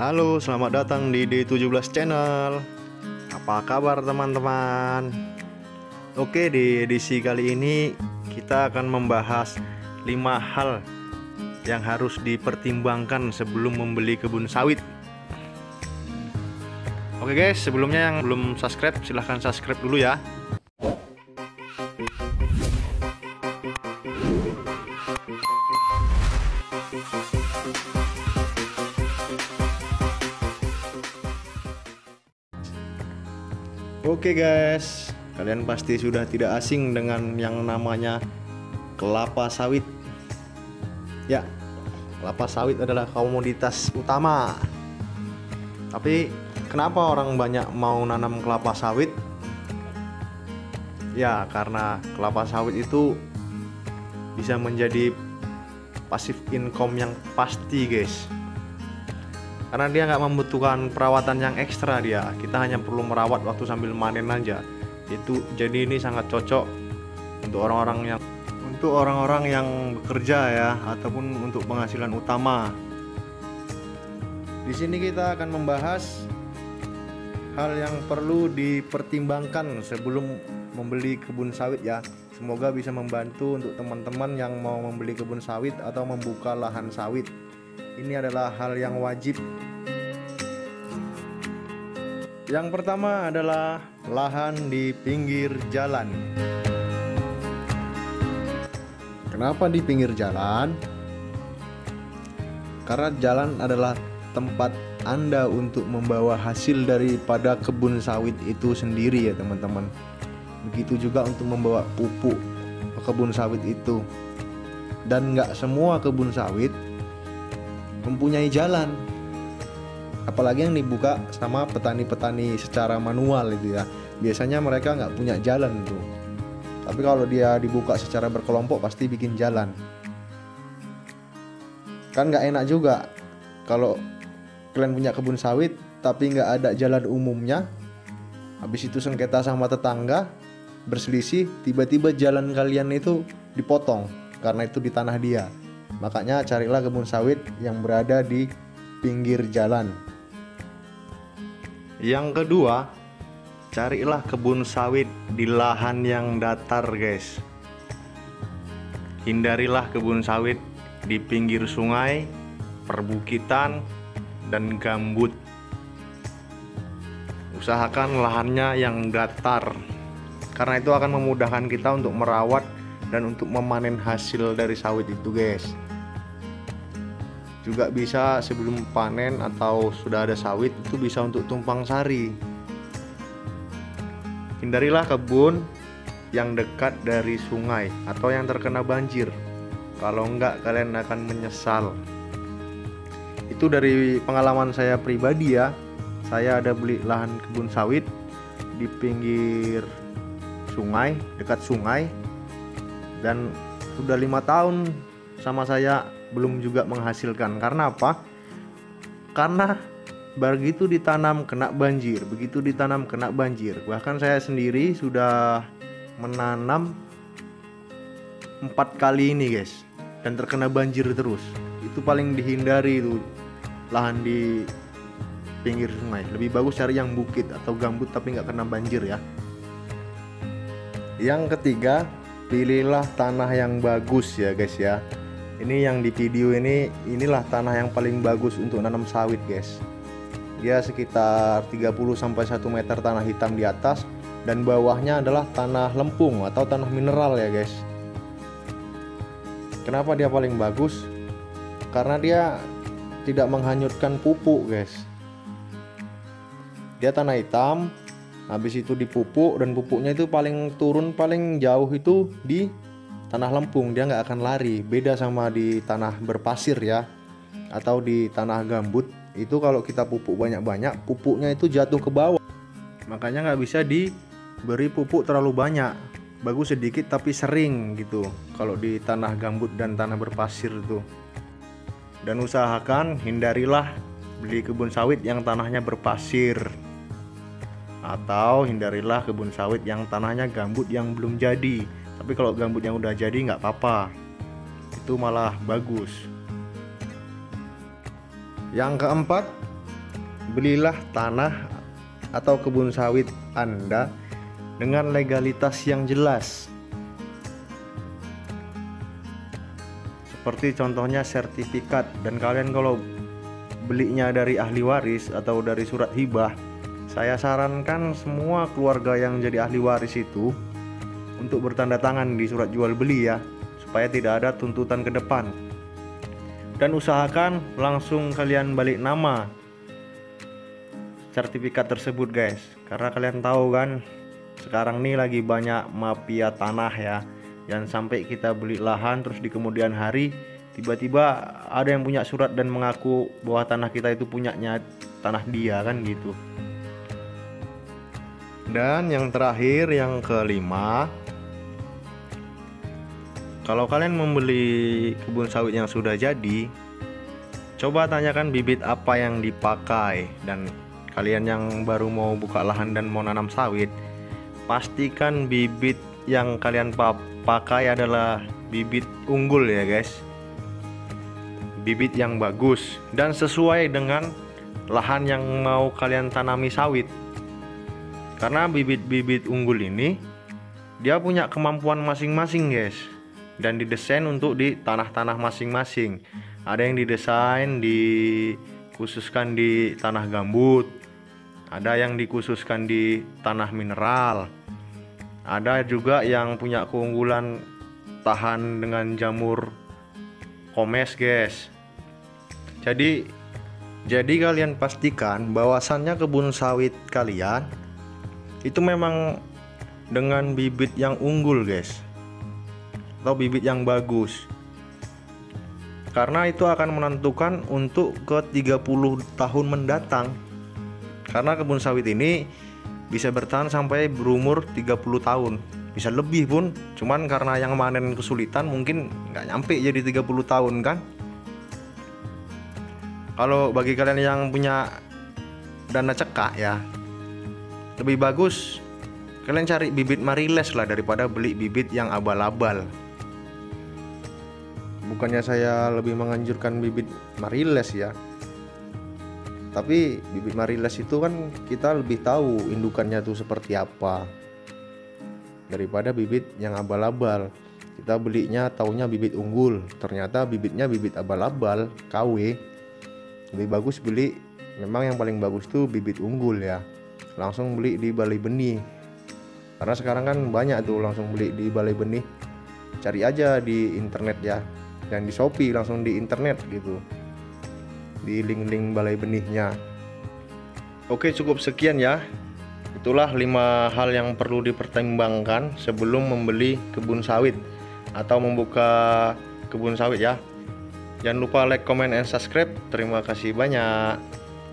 Halo, selamat datang di D17 Channel. Apa kabar teman-teman? Oke, di edisi kali ini kita akan membahas 5 hal yang harus dipertimbangkan sebelum membeli kebun sawit. Oke guys, sebelumnya yang belum subscribe silahkan subscribe dulu ya. Oke guys, kalian pasti sudah tidak asing dengan yang namanya kelapa sawit. Ya, kelapa sawit adalah komoditas utama. Tapi kenapa orang banyak mau nanam kelapa sawit? Ya, karena kelapa sawit itu bisa menjadi passive income yang pasti guys. Karena dia nggak membutuhkan perawatan yang ekstra dia. Kita hanya perlu merawat waktu sambil panen aja. Jadi ini sangat cocok untuk orang-orang yang bekerja ya, ataupun untuk penghasilan utama. Di sini kita akan membahas hal yang perlu dipertimbangkan sebelum membeli kebun sawit ya. Semoga bisa membantu untuk teman-teman yang mau membeli kebun sawit atau membuka lahan sawit. Ini adalah hal yang wajib. Yang pertama adalah lahan di pinggir jalan. Kenapa di pinggir jalan? Karena jalan adalah tempat Anda untuk membawa hasil daripada kebun sawit itu sendiri ya teman-teman. Begitu juga untuk membawa pupuk ke kebun sawit itu. Dan nggak semua kebun sawit mempunyai jalan, apalagi yang dibuka sama petani-petani secara manual itu ya. Biasanya mereka nggak punya jalan tuh, tapi kalau dia dibuka secara berkelompok pasti bikin jalan. Kan nggak enak juga kalau kalian punya kebun sawit tapi nggak ada jalan umumnya, habis itu sengketa sama tetangga, berselisih, tiba-tiba jalan kalian itu dipotong karena itu di tanah dia. Makanya carilah kebun sawit yang berada di pinggir jalan. Yang kedua, carilah kebun sawit di lahan yang datar guys. Hindarilah kebun sawit di pinggir sungai, perbukitan, dan gambut. Usahakan lahannya yang datar, karena itu akan memudahkan kita untuk merawat dan untuk memanen hasil dari sawit itu guys. Juga bisa sebelum panen atau sudah ada sawit itu bisa untuk tumpang sari. Hindarilah kebun yang dekat dari sungai atau yang terkena banjir. Kalau enggak kalian akan menyesal. Itu dari pengalaman saya pribadi ya. Saya ada beli lahan kebun sawit di pinggir sungai, dekat sungai. Dan sudah 5 tahun sama saya belum juga menghasilkan. Karena apa? Karena begitu ditanam kena banjir, begitu ditanam kena banjir. Bahkan saya sendiri sudah menanam 4 kali ini guys, dan terkena banjir terus. Itu paling dihindari itu lahan di pinggir sungai. Lebih bagus cari yang bukit atau gambut tapi nggak kena banjir ya. Yang ketiga, pilihlah tanah yang bagus ya guys ya. Ini yang di video inilah tanah yang paling bagus untuk nanam sawit guys. Dia sekitar 30-1 meter tanah hitam di atas, dan bawahnya adalah tanah lempung atau tanah mineral ya guys. Kenapa dia paling bagus? Karena dia tidak menghanyutkan pupuk guys. Dia tanah hitam, habis itu dipupuk, dan pupuknya itu paling jauh itu di tanah lempung. Dia nggak akan lari. Beda sama di tanah berpasir ya, atau di tanah gambut. Itu kalau kita pupuk banyak-banyak, pupuknya itu jatuh ke bawah. Makanya nggak bisa diberi pupuk terlalu banyak. Bagus sedikit tapi sering gitu kalau di tanah gambut dan tanah berpasir itu. Dan usahakan hindarilah beli kebun sawit yang tanahnya berpasir, atau hindarilah kebun sawit yang tanahnya gambut yang belum jadi. Tapi kalau gambut yang udah jadi nggak apa-apa, itu malah bagus. Yang keempat, belilah tanah atau kebun sawit Anda dengan legalitas yang jelas. Seperti contohnya sertifikat, dan kalian kalau belinya dari ahli waris atau dari surat hibah, saya sarankan semua keluarga yang jadi ahli waris itu untuk bertanda tangan di surat jual beli ya, supaya tidak ada tuntutan ke depan. Dan usahakan langsung kalian balik nama sertifikat tersebut guys, karena kalian tahu kan sekarang nih lagi banyak mafia tanah ya. Jangan sampai kita beli lahan terus di kemudian hari tiba-tiba ada yang punya surat dan mengaku bahwa tanah kita itu punyanya tanah dia kan gitu. Dan yang terakhir, yang kelima, kalau kalian membeli kebun sawit yang sudah jadi, coba tanyakan bibit apa yang dipakai. Dan kalian yang baru mau buka lahan dan mau nanam sawit, pastikan bibit yang kalian pakai adalah bibit unggul ya guys, bibit yang bagus dan sesuai dengan lahan yang mau kalian tanami sawit. Karena bibit-bibit unggul ini dia punya kemampuan masing-masing guys, dan didesain untuk di tanah-tanah masing-masing. Ada yang didesain dikhususkan di tanah gambut, ada yang dikhususkan di tanah mineral, ada juga yang punya keunggulan tahan dengan jamur komes guys. Jadi kalian pastikan bahwasannya kebun sawit kalian itu memang dengan bibit yang unggul guys, atau bibit yang bagus, karena itu akan menentukan untuk ke 30 tahun mendatang. Karena kebun sawit ini bisa bertahan sampai berumur 30 tahun, bisa lebih pun. Cuman karena yang manen kesulitan mungkin nggak nyampe jadi 30 tahun kan. Kalau bagi kalian yang punya dana cekak ya, lebih bagus kalian cari bibit Mariles lah daripada beli bibit yang abal-abal. Bukannya saya lebih menganjurkan bibit Mariles ya, tapi bibit Mariles itu kan kita lebih tahu indukannya tuh seperti apa daripada bibit yang abal-abal. Kita belinya taunya bibit unggul, ternyata bibitnya bibit abal-abal KW. Lebih bagus beli, memang yang paling bagus tuh bibit unggul ya, langsung beli di balai benih. Karena sekarang kan banyak tuh langsung beli di balai benih, cari aja di internet ya, dan di Shopee langsung di internet gitu, di link-link balai benihnya. Oke, cukup sekian ya. Itulah 5 hal yang perlu dipertimbangkan sebelum membeli kebun sawit atau membuka kebun sawit ya. Jangan lupa like, comment, and subscribe. Terima kasih banyak.